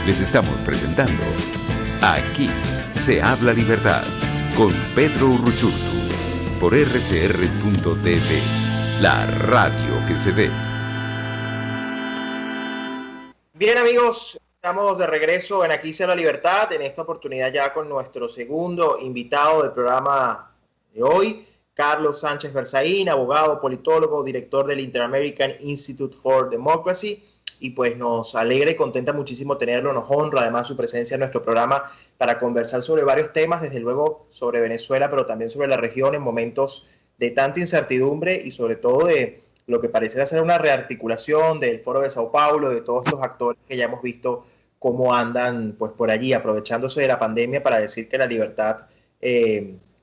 Les estamos presentando Aquí se habla libertad con Pedro Urruchurtu por rcr.tv, la radio que se ve. Bien, amigos, estamos de regreso en Aquí se habla libertad, en esta oportunidad ya con nuestro segundo invitado del programa de hoy, Carlos Sánchez Berzaín, abogado, politólogo, director del Inter-American Institute for Democracy. Y pues nos alegra y contenta muchísimo tenerlo, nos honra además su presencia en nuestro programa para conversar sobre varios temas, desde luego sobre Venezuela, pero también sobre la región en momentos de tanta incertidumbre y sobre todo de lo que pareciera ser una rearticulación del Foro de Sao Paulo, de todos estos actores que ya hemos visto cómo andan pues por allí, aprovechándose de la pandemia para decir que la libertad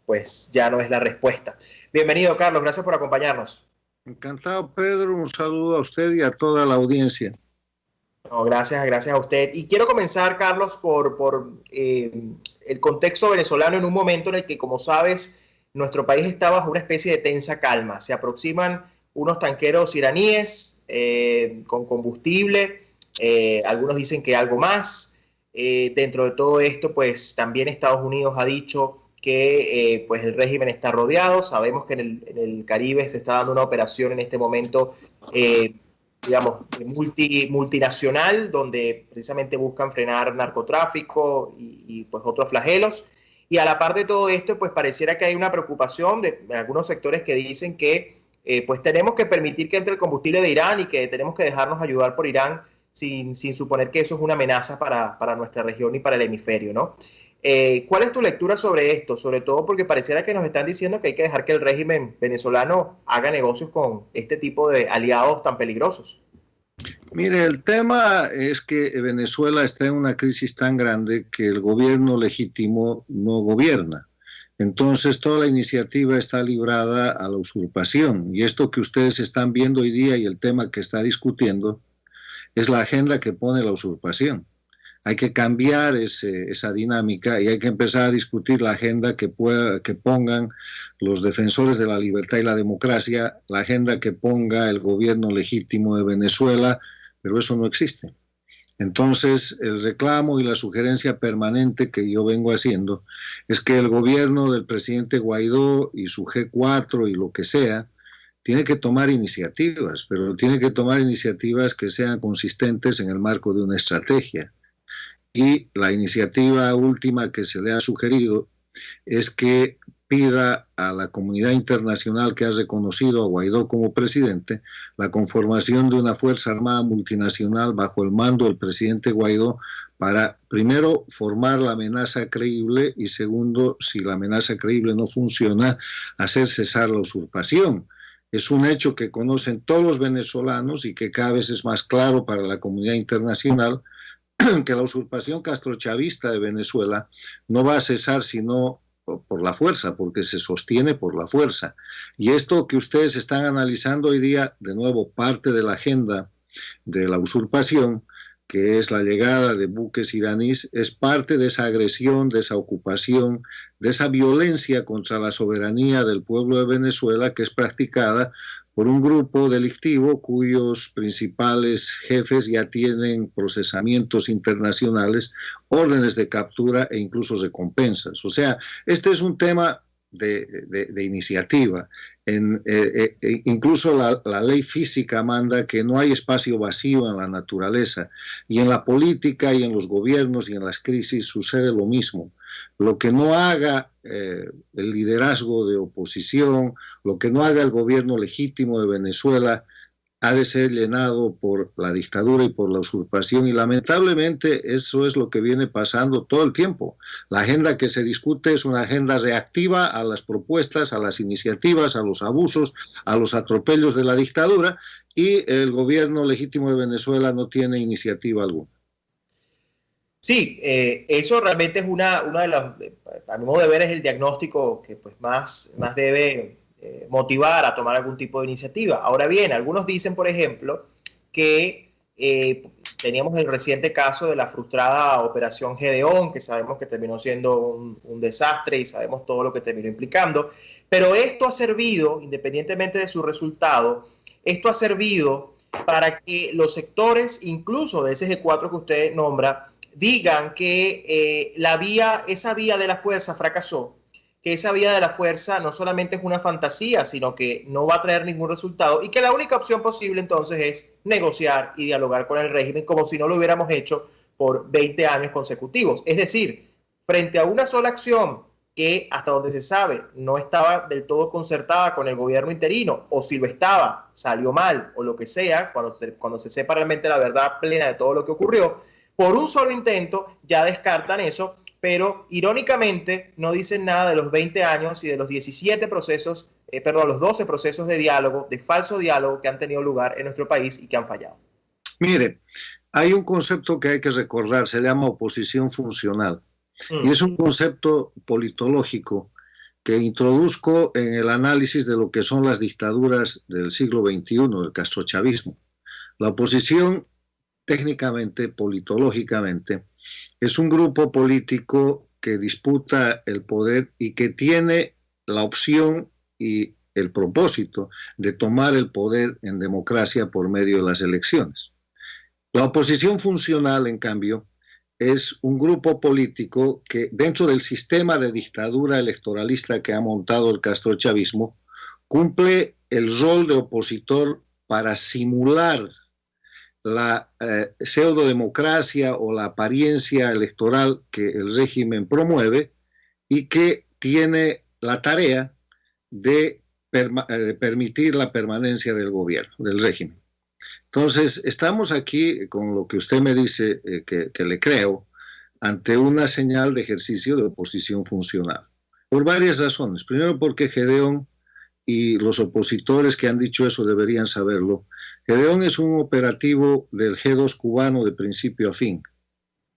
pues ya no es la respuesta. Bienvenido, Carlos, gracias por acompañarnos. Encantado, Pedro, un saludo a usted y a toda la audiencia. No, gracias a usted. Y quiero comenzar, Carlos, por el contexto venezolano en un momento en el que, como sabes, nuestro país está bajo una especie de tensa calma. Se aproximan unos tanqueros iraníes con combustible, algunos dicen que algo más. Dentro de todo esto, pues también Estados Unidos ha dicho que pues el régimen está rodeado. Sabemos que en el Caribe se está dando una operación en este momento digamos, multinacional, donde precisamente buscan frenar narcotráfico y pues otros flagelos. Y a la par de todo esto, pues pareciera que hay una preocupación de algunos sectores que dicen que pues tenemos que permitir que entre el combustible de Irán y que tenemos que dejarnos ayudar por Irán sin suponer que eso es una amenaza para nuestra región y para el hemisferio, ¿no? ¿Cuál es tu lectura sobre esto? Sobre todo porque pareciera que nos están diciendo que hay que dejar que el régimen venezolano haga negocios con este tipo de aliados tan peligrosos. Mire, el tema es que Venezuela está en una crisis tan grande que el gobierno legítimo no gobierna. Entonces toda la iniciativa está librada a la usurpación. Y esto que ustedes están viendo hoy día y el tema que está discutiendo es la agenda que pone la usurpación. Hay que cambiar esa dinámica y hay que empezar a discutir la agenda que pongan los defensores de la libertad y la democracia, la agenda que ponga el gobierno legítimo de Venezuela, pero eso no existe. Entonces, el reclamo y la sugerencia permanente que yo vengo haciendo es que el gobierno del presidente Guaidó y su G4 y lo que sea, tiene que tomar iniciativas, pero tiene que tomar iniciativas que sean consistentes en el marco de una estrategia. Y la iniciativa última que se le ha sugerido es que pida a la comunidad internacional que ha reconocido a Guaidó como presidente la conformación de una fuerza armada multinacional bajo el mando del presidente Guaidó para, primero, formar la amenaza creíble y, segundo, si la amenaza creíble no funciona, hacer cesar la usurpación. Es un hecho que conocen todos los venezolanos y que cada vez es más claro para la comunidad internacional que la usurpación castrochavista de Venezuela no va a cesar sino por la fuerza, porque se sostiene por la fuerza. Y esto que ustedes están analizando hoy día, de nuevo, parte de la agenda de la usurpación, que es la llegada de buques iraníes, es parte de esa agresión, de esa ocupación, de esa violencia contra la soberanía del pueblo de Venezuela que es practicada por un grupo delictivo cuyos principales jefes ya tienen procesamientos internacionales, órdenes de captura e incluso recompensas. O sea, este es un tema de iniciativa. Incluso la ley física manda que no hay espacio vacío en la naturaleza, y en la política y en los gobiernos y en las crisis sucede lo mismo. Lo que no haga el liderazgo de oposición, lo que no haga el gobierno legítimo de Venezuela, ha de ser llenado por la dictadura y por la usurpación, y lamentablemente eso es lo que viene pasando todo el tiempo. La agenda que se discute es una agenda reactiva a las propuestas, a las iniciativas, a los abusos, a los atropellos de la dictadura, y el gobierno legítimo de Venezuela no tiene iniciativa alguna. Sí, eso realmente es una de las, a mi modo de ver, es el diagnóstico que pues más debe motivar a tomar algún tipo de iniciativa. Ahora bien, algunos dicen, por ejemplo, que teníamos el reciente caso de la frustrada Operación Gedeón, que sabemos que terminó siendo un desastre y sabemos todo lo que terminó implicando, pero esto ha servido, independientemente de su resultado, esto ha servido para que los sectores, incluso de ese G4 que usted nombra, digan que esa vía de la fuerza fracasó, que esa vía de la fuerza no solamente es una fantasía, sino que no va a traer ningún resultado y que la única opción posible entonces es negociar y dialogar con el régimen como si no lo hubiéramos hecho por 20 años consecutivos. Es decir, frente a una sola acción que hasta donde se sabe no estaba del todo concertada con el gobierno interino, o si lo estaba, salió mal o lo que sea, cuando se sepa realmente la verdad plena de todo lo que ocurrió, por un solo intento ya descartan eso, pero irónicamente no dicen nada de los 20 años y de los 17 procesos, los 12 procesos de diálogo, de falso diálogo que han tenido lugar en nuestro país y que han fallado. Mire, hay un concepto que hay que recordar, se llama oposición funcional. Y es un concepto politológico que introduzco en el análisis de lo que son las dictaduras del siglo XXI, del castrochavismo. La oposición, técnicamente, politológicamente, es un grupo político que disputa el poder y que tiene la opción y el propósito de tomar el poder en democracia por medio de las elecciones. La oposición funcional, en cambio, es un grupo político que dentro del sistema de dictadura electoralista que ha montado el castrochavismo cumple el rol de opositor para simular la pseudodemocracia o la apariencia electoral que el régimen promueve y que tiene la tarea de permitir la permanencia del gobierno, del régimen. Entonces, estamos aquí, con lo que usted me dice, que le creo, ante una señal de ejercicio de oposición funcional. Por varias razones. Primero, porque Gedeón y los opositores que han dicho eso deberían saberlo. Gedeón es un operativo del G2 cubano de principio a fin.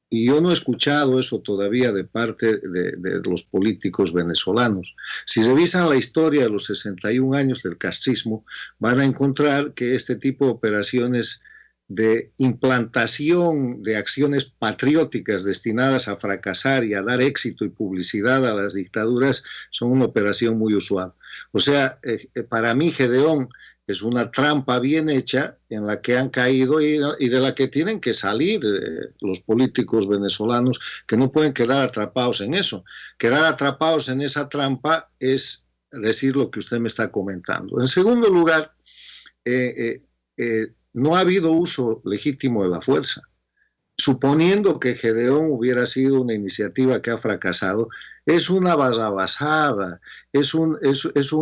Y yo no he escuchado eso todavía de parte de los políticos venezolanos. Si revisan la historia de los 61 años del castrismo, van a encontrar que este tipo de operaciones de implantación de acciones patrióticas destinadas a fracasar y a dar éxito y publicidad a las dictaduras son una operación muy usual. O sea, para mí Gedeón es una trampa bien hecha en la que han caído y de la que tienen que salir los políticos venezolanos, que no pueden quedar atrapados en eso. Quedar atrapados en esa trampa es decir lo que usted me está comentando. En segundo lugar, no ha habido uso legítimo de la fuerza. Suponiendo que Gedeón hubiera sido una iniciativa que ha fracasado, es una barrabasada, es un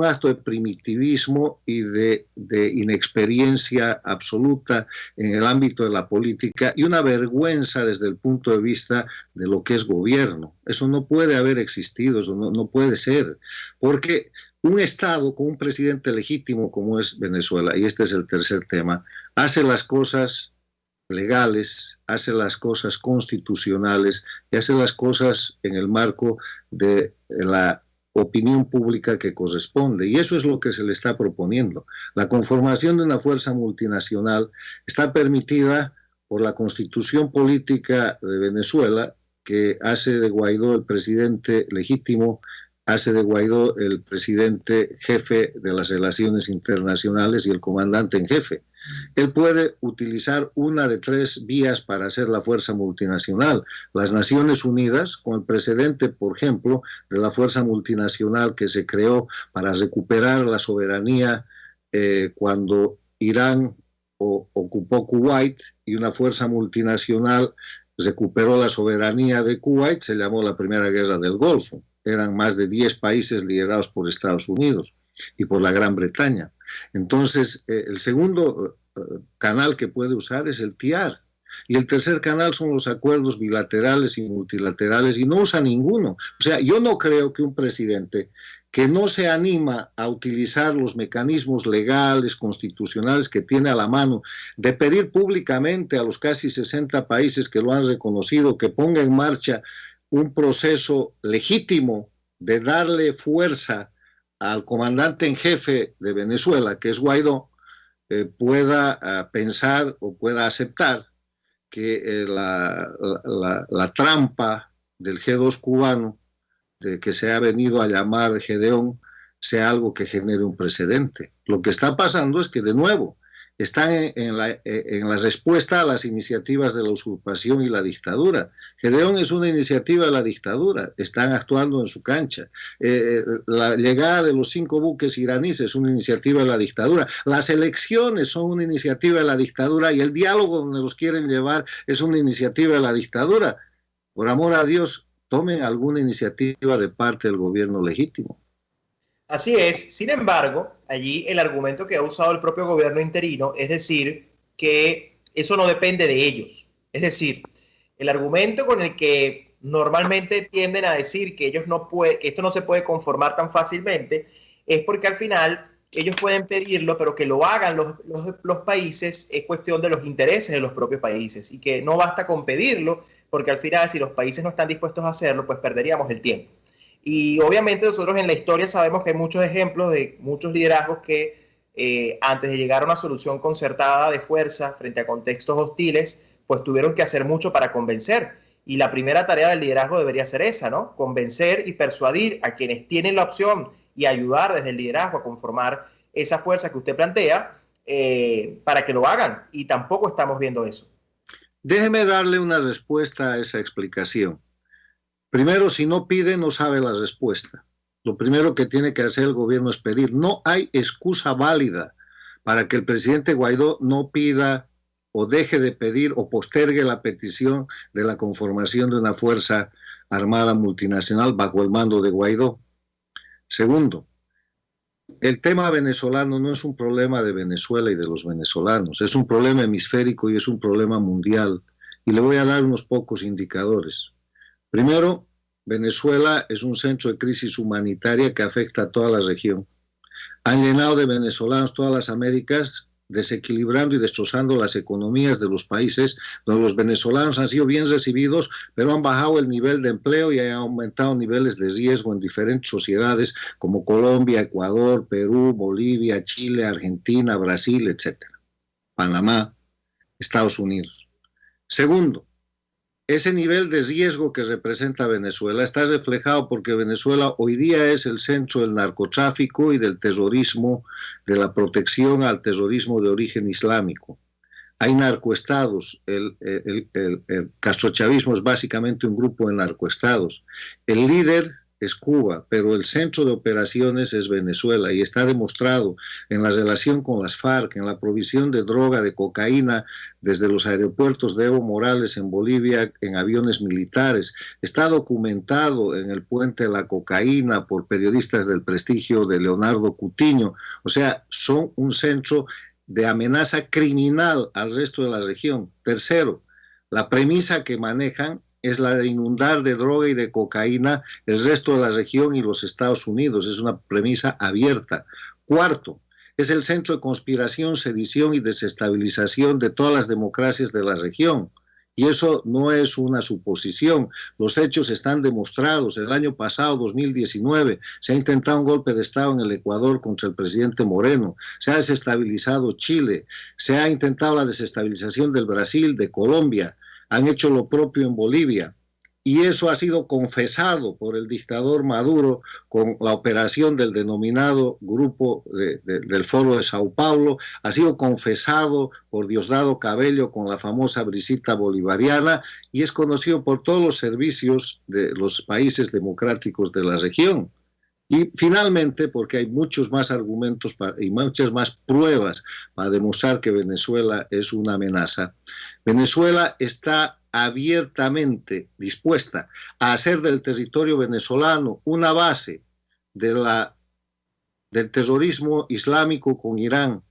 acto de primitivismo y de inexperiencia absoluta en el ámbito de la política y una vergüenza desde el punto de vista de lo que es gobierno. Eso no puede haber existido, eso no puede ser, porque un Estado con un presidente legítimo como es Venezuela, y este es el tercer tema, hace las cosas legales, hace las cosas constitucionales y hace las cosas en el marco de la opinión pública que corresponde. Y eso es lo que se le está proponiendo. La conformación de una fuerza multinacional está permitida por la Constitución Política de Venezuela, que hace de Guaidó el presidente legítimo, hace de Guaidó el presidente jefe de las relaciones internacionales y el comandante en jefe. Él puede utilizar una de tres vías para hacer la fuerza multinacional. Las Naciones Unidas, con el precedente, por ejemplo, de la fuerza multinacional que se creó para recuperar la soberanía cuando Irán ocupó Kuwait, y una fuerza multinacional recuperó la soberanía de Kuwait, se llamó la Primera Guerra del Golfo. Eran más de 10 países liderados por Estados Unidos y por la Gran Bretaña. Entonces, el segundo canal que puede usar es el TIAR. Y el tercer canal son los acuerdos bilaterales y multilaterales, y no usa ninguno. O sea, yo no creo que un presidente que no se anima a utilizar los mecanismos legales, constitucionales que tiene a la mano, de pedir públicamente a los casi 60 países que lo han reconocido que ponga en marcha un proceso legítimo de darle fuerza al comandante en jefe de Venezuela, que es Guaidó, pueda pensar o pueda aceptar que la trampa del G2 cubano, de que se ha venido a llamar Gedeón, sea algo que genere un precedente. Lo que está pasando es que, de nuevo, están en la respuesta a las iniciativas de la usurpación y la dictadura. Gedeón es una iniciativa de la dictadura, están actuando en su cancha. La llegada de los 5 buques iraníes es una iniciativa de la dictadura. Las elecciones son una iniciativa de la dictadura y el diálogo donde los quieren llevar es una iniciativa de la dictadura. Por amor a Dios, tomen alguna iniciativa de parte del gobierno legítimo. Así es. Sin embargo, allí el argumento que ha usado el propio gobierno interino es decir que eso no depende de ellos. Es decir, el argumento con el que normalmente tienden a decir que que esto no se puede conformar tan fácilmente es porque al final ellos pueden pedirlo, pero que lo hagan los países es cuestión de los intereses de los propios países y que no basta con pedirlo porque al final si los países no están dispuestos a hacerlo, pues perderíamos el tiempo. Y obviamente nosotros en la historia sabemos que hay muchos ejemplos de muchos liderazgos que antes de llegar a una solución concertada de fuerza frente a contextos hostiles, pues tuvieron que hacer mucho para convencer. Y la primera tarea del liderazgo debería ser esa, ¿no? Convencer y persuadir a quienes tienen la opción y ayudar desde el liderazgo a conformar esa fuerza que usted plantea para que lo hagan. Y tampoco estamos viendo eso. Déjeme darle una respuesta a esa explicación. Primero, si no pide, no sabe la respuesta. Lo primero que tiene que hacer el gobierno es pedir. No hay excusa válida para que el presidente Guaidó no pida o deje de pedir o postergue la petición de la conformación de una fuerza armada multinacional bajo el mando de Guaidó. Segundo, el tema venezolano no es un problema de Venezuela y de los venezolanos, es un problema hemisférico y es un problema mundial. Y le voy a dar unos pocos indicadores. Primero, Venezuela es un centro de crisis humanitaria que afecta a toda la región. Han llenado de venezolanos todas las Américas, desequilibrando y destrozando las economías de los países donde los venezolanos han sido bien recibidos, pero han bajado el nivel de empleo y han aumentado niveles de riesgo en diferentes sociedades como Colombia, Ecuador, Perú, Bolivia, Chile, Argentina, Brasil, etc. Panamá, Estados Unidos. Segundo, ese nivel de riesgo que representa Venezuela está reflejado porque Venezuela hoy día es el centro del narcotráfico y del terrorismo, de la protección al terrorismo de origen islámico. Hay narcoestados, el castrochavismo es básicamente un grupo de narcoestados. El líder es Cuba, pero el centro de operaciones es Venezuela y está demostrado en la relación con las FARC, en la provisión de droga, de cocaína desde los aeropuertos de Evo Morales en Bolivia en aviones militares. Está documentado en el puente de la cocaína por periodistas del prestigio de Leonardo Cutiño. O sea, son un centro de amenaza criminal al resto de la región. Tercero, la premisa que manejan es la de inundar de droga y de cocaína el resto de la región y los Estados Unidos. Es una premisa abierta. Cuarto, es el centro de conspiración, sedición y desestabilización de todas las democracias de la región. Y eso no es una suposición. Los hechos están demostrados. El año pasado, 2019, se ha intentado un golpe de Estado en el Ecuador contra el presidente Moreno. Se ha desestabilizado Chile. Se ha intentado la desestabilización del Brasil, de Colombia. Han hecho lo propio en Bolivia y eso ha sido confesado por el dictador Maduro con la operación del denominado Grupo del Foro de Sao Paulo, ha sido confesado por Diosdado Cabello con la famosa brisita bolivariana y es conocido por todos los servicios de los países democráticos de la región. Y finalmente, porque hay muchos más argumentos y muchas más pruebas para demostrar que Venezuela es una amenaza, Venezuela está abiertamente dispuesta a hacer del territorio venezolano una base del terrorismo islámico con Irán,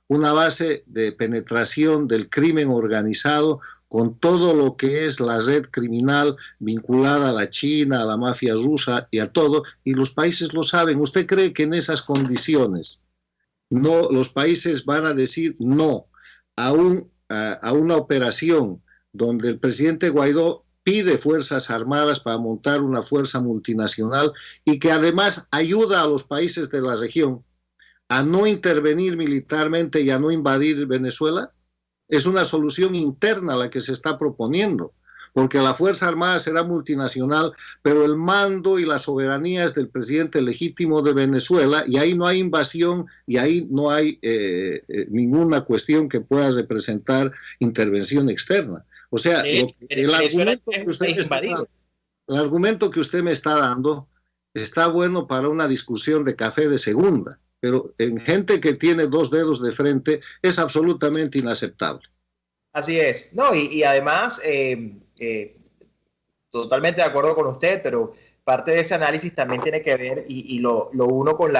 una base de penetración del crimen organizado con todo lo que es la red criminal vinculada a la China, a la mafia rusa y a todo, y los países lo saben. ¿Usted cree que en esas condiciones los países van a decir no a una operación donde el presidente Guaidó pide fuerzas armadas para montar una fuerza multinacional y que además ayuda a los países de la región a no intervenir militarmente y a no invadir Venezuela? Es una solución interna la que se está proponiendo, porque la Fuerza Armada será multinacional, pero el mando y la soberanía es del presidente legítimo de Venezuela, y ahí no hay invasión y ahí no hay ninguna cuestión que pueda representar intervención externa. O sea, el argumento que usted me está dando está bueno para una discusión de café de segunda, pero en gente que tiene dos dedos de frente es absolutamente inaceptable. Así es. No, y además, totalmente de acuerdo con usted, pero parte de ese análisis también tiene que ver, y lo uno con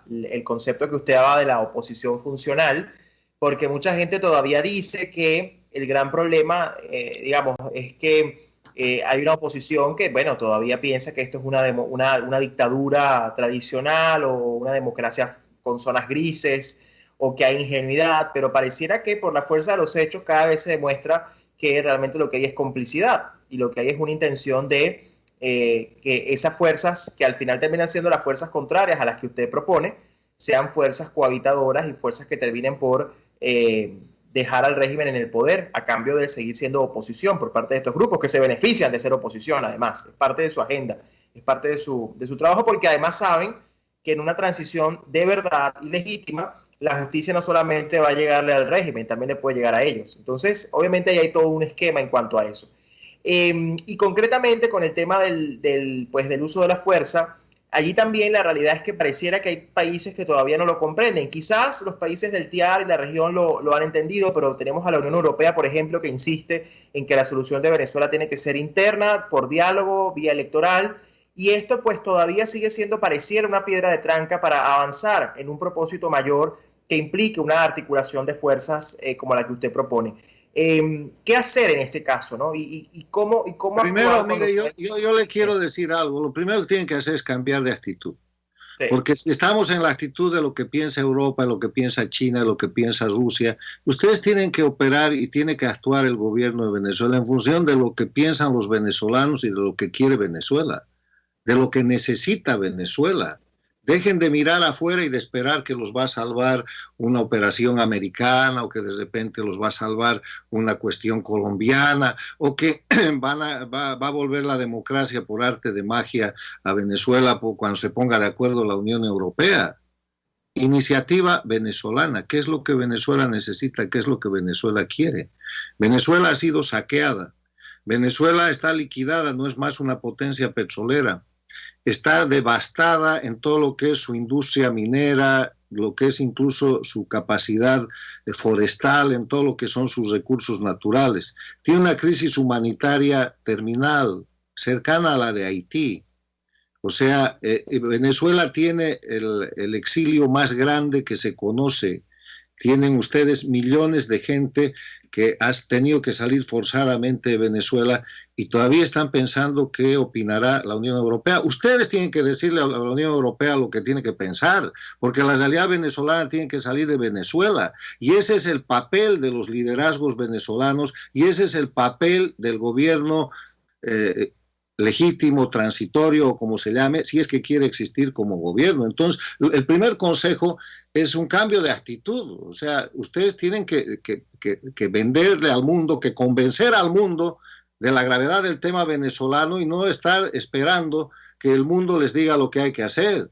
el concepto que usted daba de la oposición funcional, porque mucha gente todavía dice que el gran problema, digamos, es que hay una oposición que, bueno, todavía piensa que esto es una dictadura tradicional o una democracia con zonas grises, o que hay ingenuidad, pero pareciera que por la fuerza de los hechos cada vez se demuestra que realmente lo que hay es complicidad, y lo que hay es una intención de que esas fuerzas, que al final terminan siendo las fuerzas contrarias a las que usted propone, sean fuerzas cohabitadoras y fuerzas que terminen por dejar al régimen en el poder a cambio de seguir siendo oposición por parte de estos grupos que se benefician de ser oposición. Además, es parte de su agenda, es parte de su trabajo, porque además saben que en una transición de verdad y legítima, la justicia no solamente va a llegarle al régimen, también le puede llegar a ellos. Entonces, obviamente ahí hay todo un esquema en cuanto a eso. Y concretamente con el tema del uso de la fuerza, allí también la realidad es que pareciera que hay países que todavía no lo comprenden. Quizás los países del TIAR y la región lo han entendido, pero tenemos a la Unión Europea, por ejemplo, que insiste en que la solución de Venezuela tiene que ser interna, por diálogo, vía electoral, y esto pues todavía sigue siendo, pareciera, una piedra de tranca para avanzar en un propósito mayor que implique una articulación de fuerzas como la que usted propone. ¿Qué hacer en este caso, ¿no? ¿Y cómo primero, mire, yo le quiero decir algo. Lo primero que tienen que hacer es cambiar de actitud. Sí. Porque si estamos en la actitud de lo que piensa Europa, lo que piensa China, lo que piensa Rusia, ustedes tienen que operar y tiene que actuar el gobierno de Venezuela en función de lo que piensan los venezolanos y de lo que quiere Venezuela, de lo que necesita Venezuela. Dejen de mirar afuera y de esperar que los va a salvar una operación americana, o que de repente los va a salvar una cuestión colombiana, o que va a volver la democracia por arte de magia a Venezuela cuando se ponga de acuerdo la Unión Europea. Iniciativa venezolana. ¿Qué es lo que Venezuela necesita? ¿Qué es lo que Venezuela quiere? Venezuela ha sido saqueada. Venezuela está liquidada, no es más una potencia petrolera. Está devastada en todo lo que es su industria minera, lo que es incluso su capacidad forestal, en todo lo que son sus recursos naturales. Tiene una crisis humanitaria terminal, cercana a la de Haití. O sea, Venezuela tiene el exilio más grande que se conoce. Tienen ustedes millones de gente que has tenido que salir forzadamente de Venezuela, y todavía están pensando qué opinará la Unión Europea. Ustedes tienen que decirle a la Unión Europea lo que tiene que pensar, porque la realidad venezolana tiene que salir de Venezuela, y ese es el papel de los liderazgos venezolanos, y ese es el papel del gobierno legítimo, transitorio, o como se llame, si es que quiere existir como gobierno. Entonces, el primer consejo es un cambio de actitud. O sea, ustedes tienen que venderle al mundo, que convencer al mundo de la gravedad del tema venezolano, y no estar esperando que el mundo les diga lo que hay que hacer.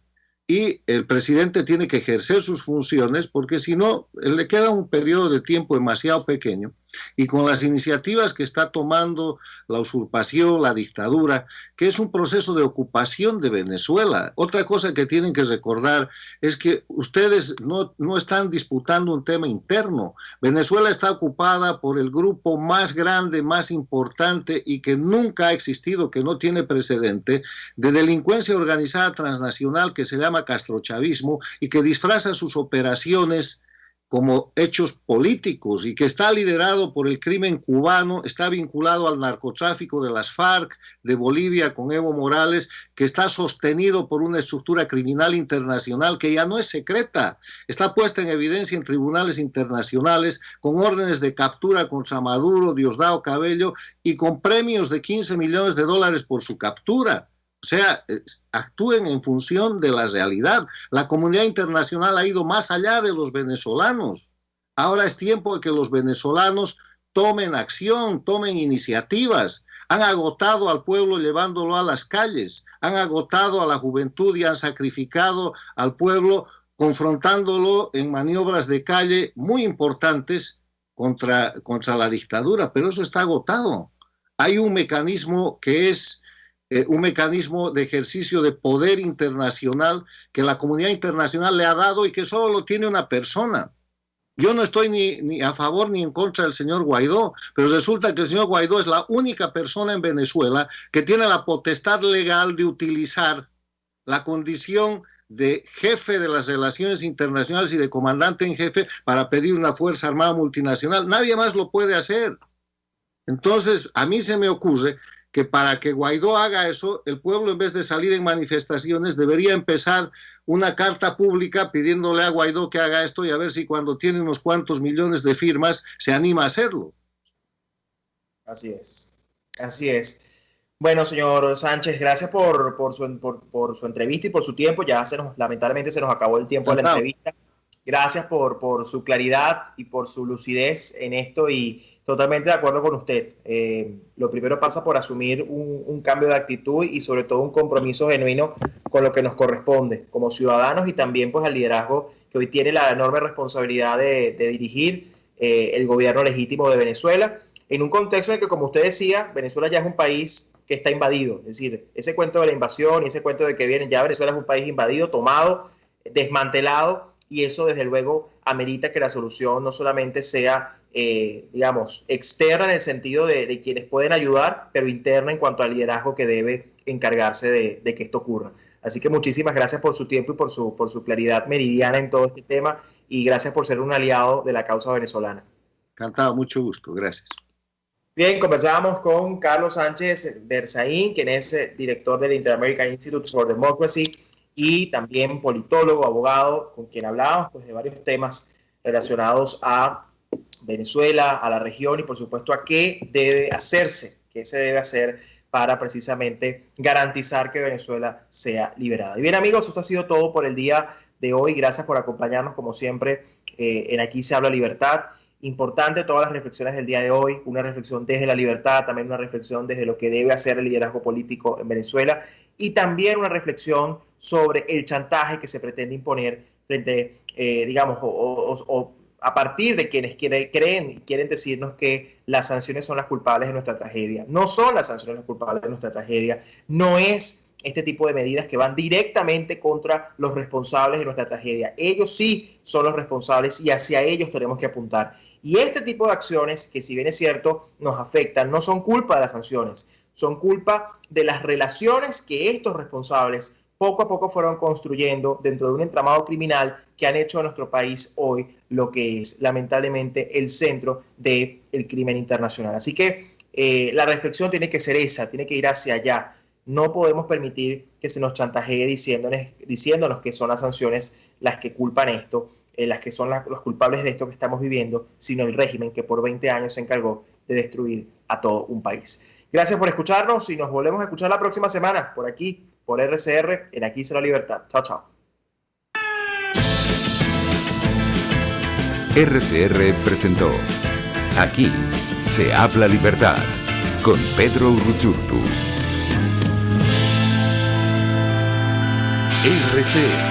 Y el presidente tiene que ejercer sus funciones, porque si no, le queda un periodo de tiempo demasiado pequeño, y con las iniciativas que está tomando la usurpación, la dictadura, que es un proceso de ocupación de Venezuela. Otra cosa que tienen que recordar es que ustedes no están disputando un tema interno. Venezuela está ocupada por el grupo más grande, más importante, y que nunca ha existido, que no tiene precedente, de delincuencia organizada transnacional, que se llama castrochavismo, y que disfraza sus operaciones como hechos políticos, y que está liderado por el crimen cubano, está vinculado al narcotráfico de las FARC de Bolivia con Evo Morales, que está sostenido por una estructura criminal internacional que ya no es secreta, está puesta en evidencia en tribunales internacionales, con órdenes de captura contra Maduro, Diosdado Cabello, y con premios de $15 millones por su captura. O sea, actúen en función de la realidad. La comunidad internacional ha ido más allá de los venezolanos. Ahora es tiempo de que los venezolanos tomen acción, tomen iniciativas. Han agotado al pueblo llevándolo a las calles, han agotado a la juventud y han sacrificado al pueblo confrontándolo en maniobras de calle muy importantes contra la dictadura, pero eso está agotado. Hay un mecanismo que es un mecanismo de ejercicio de poder internacional que la comunidad internacional le ha dado y que solo lo tiene una persona. Yo no estoy ni a favor ni en contra del señor Guaidó, pero resulta que el señor Guaidó es la única persona en Venezuela que tiene la potestad legal de utilizar la condición de jefe de las relaciones internacionales y de comandante en jefe para pedir una fuerza armada multinacional. Nadie más lo puede hacer. Entonces, a mí se me ocurre que para que Guaidó haga eso, el pueblo, en vez de salir en manifestaciones, debería empezar una carta pública pidiéndole a Guaidó que haga esto y a ver si cuando tiene unos cuantos millones de firmas se anima a hacerlo. Así es, así es. Bueno, señor Sánchez, gracias por su entrevista y por su tiempo. Ya lamentablemente se nos acabó el tiempo de la entrevista. Gracias por su claridad y por su lucidez en esto y totalmente de acuerdo con usted. Lo primero pasa por asumir un cambio de actitud y sobre todo un compromiso genuino con lo que nos corresponde como ciudadanos y también pues al liderazgo que hoy tiene la enorme responsabilidad de dirigir el gobierno legítimo de Venezuela en un contexto en el que, como usted decía, Venezuela ya es un país que está invadido. Es decir, ese cuento de la invasión y ese cuento de que vienen ya Venezuela es un país invadido, tomado, desmantelado, y eso desde luego amerita que la solución no solamente sea, digamos, externa en el sentido de quienes pueden ayudar, pero interna en cuanto al liderazgo que debe encargarse de que esto ocurra. Así que muchísimas gracias por su tiempo y por su claridad meridiana en todo este tema y gracias por ser un aliado de la causa venezolana. Encantado, mucho gusto, gracias. Bien, conversábamos con Carlos Sánchez Berzaín, quien es director del Inter-American Institute for Democracy y también politólogo, abogado, con quien hablábamos pues, de varios temas relacionados a Venezuela, a la región y por supuesto a qué debe hacerse, qué se debe hacer para precisamente garantizar que Venezuela sea liberada. Y bien amigos, esto ha sido todo por el día de hoy. Gracias por acompañarnos como siempre en Aquí se habla libertad. Importante todas las reflexiones del día de hoy, una reflexión desde la libertad, también una reflexión desde lo que debe hacer el liderazgo político en Venezuela y también una reflexión sobre el chantaje que se pretende imponer frente, digamos, o a partir de quienes quieren decirnos que las sanciones son las culpables de nuestra tragedia. No son las sanciones las culpables de nuestra tragedia, no es este tipo de medidas que van directamente contra los responsables de nuestra tragedia. Ellos sí son los responsables y hacia ellos tenemos que apuntar. Y este tipo de acciones, que si bien es cierto, nos afectan, no son culpa de las sanciones, son culpa de las relaciones que estos responsables poco a poco fueron construyendo dentro de un entramado criminal que han hecho a nuestro país hoy lo que es lamentablemente el centro del crimen internacional. Así que la reflexión tiene que ser esa, tiene que ir hacia allá. No podemos permitir que se nos chantajee diciéndonos que son las sanciones las que culpan esto, las que son los culpables de esto que estamos viviendo, sino el régimen que por 20 años se encargó de destruir a todo un país. Gracias por escucharnos y nos volvemos a escuchar la próxima semana por aquí, por RCR, en Aquí será Libertad. Chao, chao. RCR presentó Aquí se habla libertad con Pedro Urruchurtu. RCR